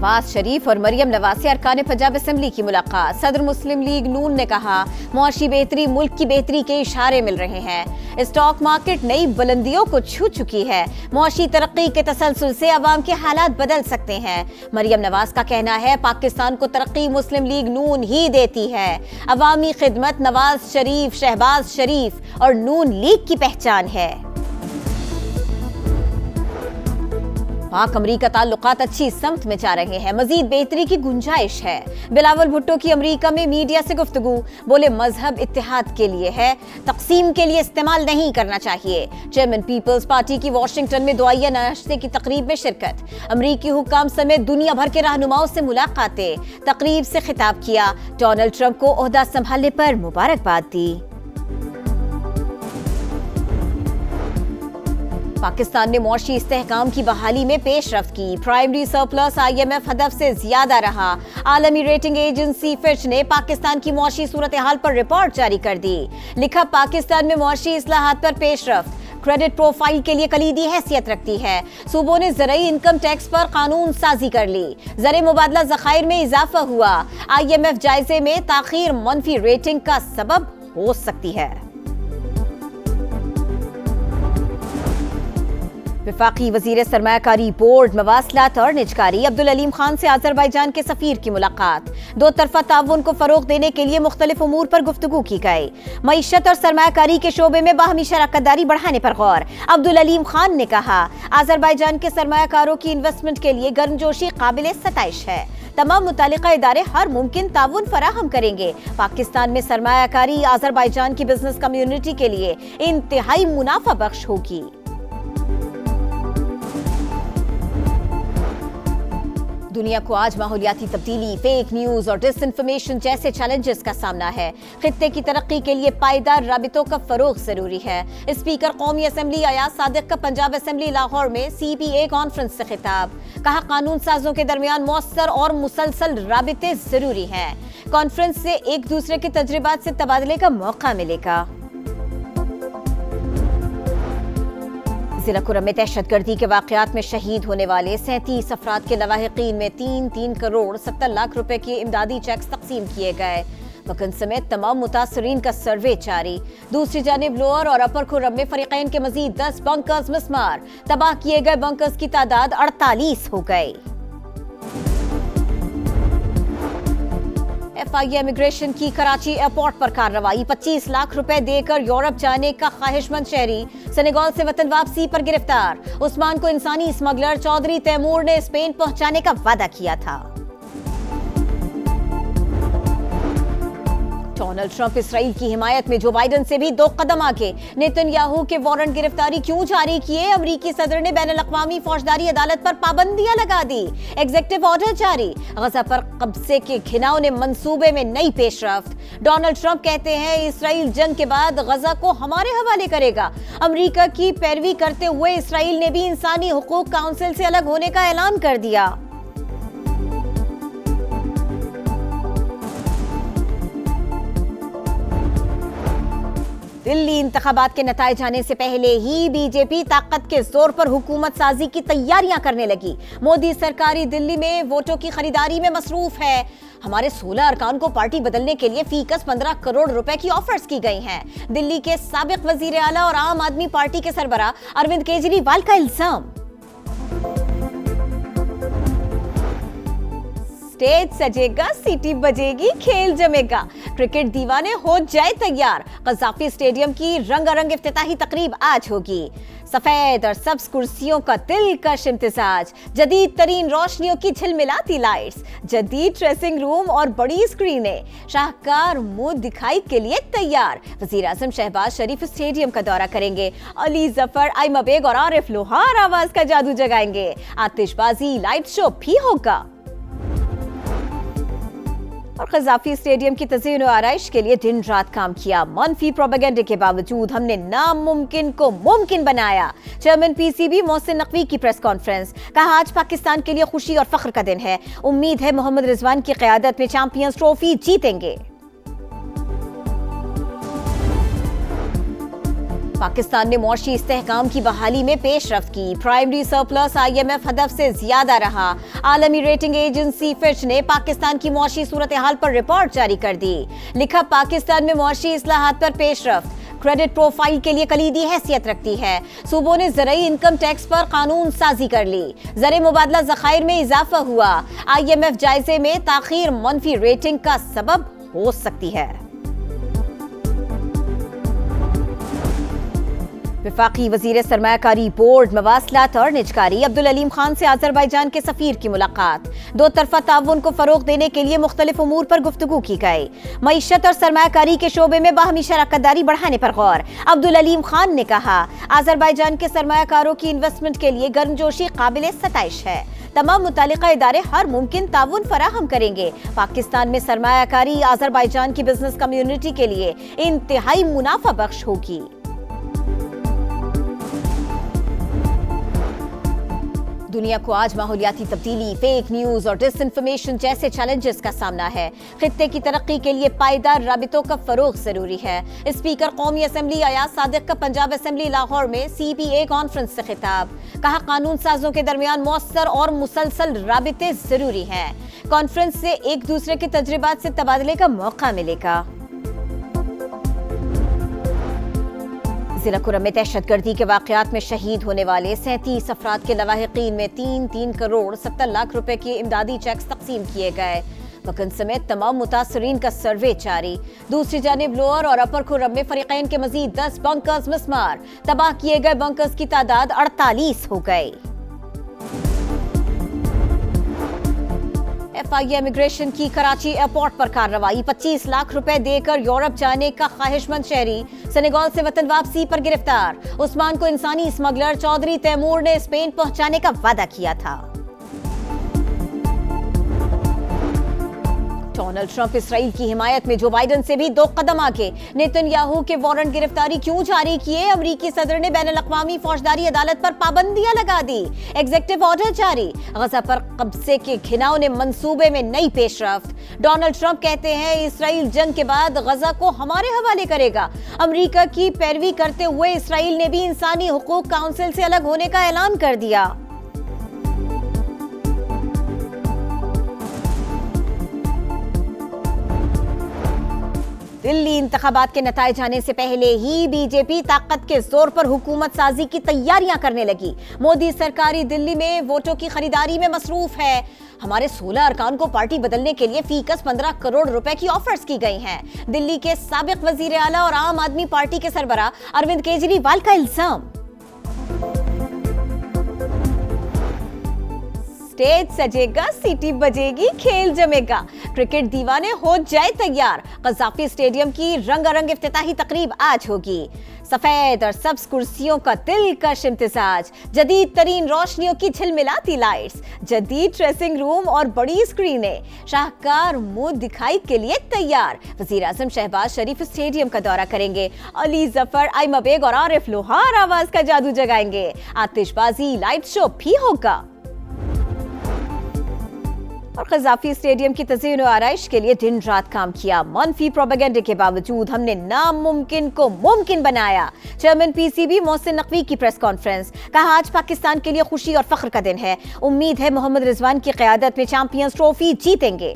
नवाज शरीफ और मरियम नवाज से अरकान पंजाब असेंबली की मुलाकात। सदर मुस्लिम लीग नून ने कहा, मुआशी बेहतरी मुल्क की बेहतरी के इशारे मिल रहे हैं। स्टॉक मार्केट नई बुलंदियों को छू चुकी है। मुआशी तरक्की के तसलसल से अवाम के हालात बदल सकते हैं। मरियम नवाज का कहना है, पाकिस्तान को तरक्की मुस्लिम लीग नून ही देती है। अवामी खिदमत नवाज शरीफ, शहबाज शरीफ और नून लीग की पहचान है। पाक अमरीका ताल्लुकात अच्छी समत में जा रहे हैं, मजीद बेहतरी की गुंजाइश है। बिलावल भुट्टो की अमरीका में मीडिया से गुफ्तगू, बोले मजहब इत्तेहाद के लिए है, तकसीम के लिए इस्तेमाल नहीं करना चाहिए। चेयरमैन पीपल्स पार्टी की वाशिंगटन में दुआया नाश्ते की तकरीब में शिरकत। अमरीकी हुक्काम समेत दुनिया भर के रहनुमाओं से मुलाकातें। तकरीब से खिताब किया, डोनाल्ड ट्रंप को ओहदा संभालने पर मुबारकबाद दी। पाकिस्तान ने मुआशी इस्तेहकाम की बहाली में पेशरफ्त की। प्राइमरी सरप्लस IMF हदफ से ज्यादा रहा। आलमी रेटिंग एजेंसी फिच ने पाकिस्तान की मुआशी सूरत हाल पर रिपोर्ट जारी कर दी। लिखा, पाकिस्तान में मुआशी इस्लाहात पर पेशरफ्त क्रेडिट प्रोफाइल के लिए कलीदी हैसियत रखती है। सूबों ने ज़रई इनकम टैक्स पर कानून साजी कर ली। ज़र मुबादला ज़खायर में इजाफा हुआ। IMF जायजे में ताखीर मनफी रेटिंग का सबब हो सकती है। वफाकी वजीर सरमायाकारी बोर्ड, मवासलात और निजकारी अब्दुल अलीम खान से आज़रबाईजान के सफीर की मुलाकात। दो तरफा ताउन को फरोग देने के लिए मुख्तलिफ उमूर पर गुफ्तगू की गई। मईशत और सरमायाकारी के शोबे में बाहमी शराकतदारी बढ़ाने पर गौर। अब्दुल अलीम खान ने कहा, आज़रबाईजान के सरमायाकारों की इन्वेस्टमेंट के लिए गर्मजोशी काबिल सताइश है। तमाम मुतालिका इदारे हर मुमकिन ताउन फराहम करेंगे। पाकिस्तान में सरमायाकारी आज़रबाईजान की बिजनेस कम्युनिटी के लिए इंतहाई मुनाफा बख्श होगी। दुनिया को आज माहौलियाती तब्दीली, फेक न्यूज और डिसइंफॉर्मेशन जैसे चैलेंजेस का सामना है। खित्ते की तरक्की के लिए पायदार राबितों का फरोग जरूरी है। स्पीकर कौमी असेंबली अयाज सादिक का पंजाब असेंबली लाहौर में CPA कॉन्फ्रेंस से खिताब। कहा, कानून साजों के दरमियान मौसर और मुसलसल राबिते जरूरी हैं। कॉन्फ्रेंस से एक दूसरे के तजुर्बात से तबादले का मौका मिलेगा। जिला कुरम में दहशतगर्दी के वाकयात में शहीद होने वाले 37 अफराद के लवाहिकीन में 3 करोड़ 70 लाख रुपए के इमदादी चेक्स तकसीम किए गए। वकन समेत तमाम मुतासरीन का सर्वे जारी। दूसरी जानिब लोअर और अपर कुरम में फरीकैन के मजीद 10 बंकर्स मिसमार। तबाह किए गए बंकर्स की तादाद 48 हो गई। FIA इमिग्रेशन की कराची एयरपोर्ट पर कार्रवाई। 25 लाख रुपए देकर यूरोप जाने का ख्वाहिशमंद शहरी सेनेगल से वतन वापसी पर गिरफ्तार। उस्मान को इंसानी स्मगलर चौधरी तैमूर ने स्पेन पहुंचाने का वादा किया था। डोनाल्ड ट्रंप इसराइल की हिमायत में जो बाइडेन से भी 2 कदम आगे। नेतन्याहू के वारंट गिरफ्तारी क्यों जारी किए? अमरीकी सदर ने बैनुल-अक़वामी फौजदारी अदालत पर पाबंदियां लगा दी। एग्जीक्यूटिव ऑर्डर जारी। गजा पर कब्जे के घिनौने मंसूबे में नई पेशरफ्त। डोनाल्ड ट्रंप कहते हैं, इसराइल जंग के बाद गजा को हमारे हवाले करेगा। अमरीका की पैरवी करते हुए इसराइल ने भी इंसानी हुकूक काउंसिल से अलग होने का ऐलान कर दिया। दिल्ली इंतखाबात के नताइज आने से पहले ही बीजेपी ताकत के जोर पर हुकूमत साजी की तैयारियां करने लगी। मोदी सरकारी दिल्ली में वोटों की खरीदारी में मसरूफ है। हमारे 16 अरकान को पार्टी बदलने के लिए फीकस 15 करोड़ रुपए की ऑफर्स की गई हैं। दिल्ली के साबिक वजीर आला और आम आदमी पार्टी के सरबराह अरविंद केजरीवाल का इल्जाम। स्टेज सजेगा, सीटी बजेगी, खेल जमेगा। क्रिकेट दीवाने हो जाए तैयार। कज़ाफी स्टेडियम की रंगारंग इफ्तिताही तकरीब आज होगी। सफेद और सब्ज कुर्सियों का दिलकश इम्तिजाज, जदीद तरीन रोशनियों की झिलमिलाती लाइट्स, जदीद ड्रेसिंग रूम और बड़ी स्क्रीनें। शाहकार मुंह दिखाई के लिए तैयार। वजीर आजम शहबाज शरीफ स्टेडियम का दौरा करेंगे। अली जफर, आइमा बेग और आरिफ लोहार आवाज का जादू जगाएंगे। आतिशबाजी, लाइट शो भी होगा। और कज़ाफी स्टेडियम की तज़ीन और आराइश के लिए दिन रात काम किया। मनफी प्रोपेगेंडे के बावजूद हमने नामुमकिन को मुमकिन बनाया। चेयरमैन PCB मोहसिन नकवी की प्रेस कॉन्फ्रेंस। कहा, आज पाकिस्तान के लिए खुशी और फख्र का दिन है। उम्मीद है मोहम्मद रिजवान की क़यादत में चैंपियंस ट्रॉफी जीतेंगे। पाकिस्तान ने मुआशी इस्तेहकाम की बहाली में पेशरफ्त की। प्राइमरी सरप्लस IMF हदफ से ज्यादा रहा। आलमी रेटिंग एजेंसी फिच ने पाकिस्तान की मुआशी सूरत हाल पर रिपोर्ट जारी कर दी। लिखा, पाकिस्तान में मुआशी इस्लाहात पर पेशरफ्त क्रेडिट प्रोफाइल के लिए कलीदी हैसियत रखती है। सूबों ने ज़रई इनकम टैक्स पर कानून साजी कर ली। ज़र मुबादला ज़खायर में इजाफा हुआ। IMF जायजे में ताखीर मनफी रेटिंग का सबब हो सकती है। वफाकी वजीर सरमायाकारी बोर्ड मवासलात और निजकारी अब्दुल अलीम खान से आज़रबाईजान के सफीर की मुलाकात। दो तरफा ताउन को फरोग देने के लिए मुख्तलिफ उमूर पर गुफ्तगू की गई। मईशत और सरमायाकारी के शोबे में बाहमी शराकतदारी बढ़ाने पर गौर। अब्दुल अलीम खान ने कहा, आज़रबाईजान के सरमायाकारों की इन्वेस्टमेंट के लिए गर्मजोशी काबिल सताइश है। तमाम मुतालिका इदारे हर मुमकिन ताउन फराहम करेंगे। पाकिस्तान में सरमायाकारी आज़रबाईजान की बिजनेस कम्युनिटी के लिए इंतहाई मुनाफा बख्श होगी। दुनिया को आज माहौलियाती तब्दीली, फेक न्यूज और डिसइंफॉर्मेशन जैसे चैलेंजेस का सामना है। खित्ते की तरक्की के लिए पायदार राबितों का फरोग जरूरी है। स्पीकर कौमी असम्बली अयाज सादिक का पंजाब असम्बली लाहौर में CPA कॉन्फ्रेंस से खिताब। कहा, कानून साजों के दरमियान मौसर और मुसलसल राबिते जरूरी हैं। कॉन्फ्रेंस से एक दूसरे के तजुर्बात से तबादले का मौका मिलेगा। जिला कुरम में दहशतगर्दी के वाकयात में शहीद होने वाले 37 अफराद के लवाहिकीन में 3 करोड़ 70 लाख रुपए के इमदादी चेक्स तकसीम किए गए। वकन समेत तमाम मुतासरीन का सर्वे जारी। दूसरी जानिब लोअर और अपर कुरम में फरीकैन के मजीद 10 बंकर्स मिसमार। तबाह किए गए बंकर्स की तादाद 48 हो गई। FIA इमिग्रेशन की कराची एयरपोर्ट पर कार्रवाई। 25 लाख रुपए देकर यूरोप जाने का ख्वाहिशमंद शहरी सेनेगल से वतन वापसी पर गिरफ्तार। उस्मान को इंसानी स्मगलर चौधरी तैमूर ने स्पेन पहुंचाने का वादा किया था। डोनाल्ड ट्रंप इसराइल की हिमायत में जो बाइडेन से भी 2 कदम आगे। नेतन्याहू के वारंट गिरफ्तारी क्यों जारी किए? अमरीकी सदर ने बैनुल-अक़वामी फौजदारी अदालत पर पाबंदियां लगा दी। एग्जीक्यूटिव ऑर्डर जारी। गजा पर कब्जे के घिनौने मंसूबे में नई पेशरफ्त। डोनाल्ड ट्रंप कहते हैं, इसराइल जंग के बाद गजा को हमारे हवाले करेगा। अमरीका की पैरवी करते हुए इसराइल ने भी इंसानी हुकूक काउंसिल से अलग होने का ऐलान कर दिया। दिल्ली इंतखाबात के नताइज आने से पहले ही बीजेपी ताकत के जोर पर हुकूमत साजी की तैयारियां करने लगी। मोदी सरकारी दिल्ली में वोटों की खरीदारी में मसरूफ है। हमारे 16 अरकान को पार्टी बदलने के लिए फीकस 15 करोड़ रुपए की ऑफर्स की गई हैं। दिल्ली के साबिक वजीर आला और आम आदमी पार्टी के सरबराह अरविंद केजरीवाल का इल्जाम। स्टेज सजेगा, सीटी बजेगी, खेल जमेगा, क्रिकेट दीवाने हो जाए तैयार। कज़ाफी स्टेडियम की रंगारंग इफ्तिताही तकरीब आज होगी। सफेद और सब्ज कुर्सियों का दिलकश इम्तिजाज, जदीद तरीन रोशनियों की झिलमिलाती लाइट्स, जदीद ड्रेसिंग रूम और बड़ी स्क्रीनें, शाहकार मुंह दिखाई के लिए तैयार। वजीर आजम शहबाज शरीफ स्टेडियम का दौरा करेंगे। अली जफर, आइमा बेग और आरिफ लोहार आवाज का जादू जगाएंगे। आतिशबाजी, लाइट शो भी होगा। और कज़ाफी स्टेडियम की तज़ीन और आराइश के लिए दिन रात काम किया। मनफी प्रोपेगेंडे के बावजूद हमने नामुमकिन को मुमकिन बनाया। चेयरमैन PCB मोहसिन नकवी की प्रेस कॉन्फ्रेंस। कहा, आज पाकिस्तान के लिए खुशी और फख्र का दिन है। उम्मीद है मोहम्मद रिजवान की क़यादत में चैंपियंस ट्रॉफी जीतेंगे।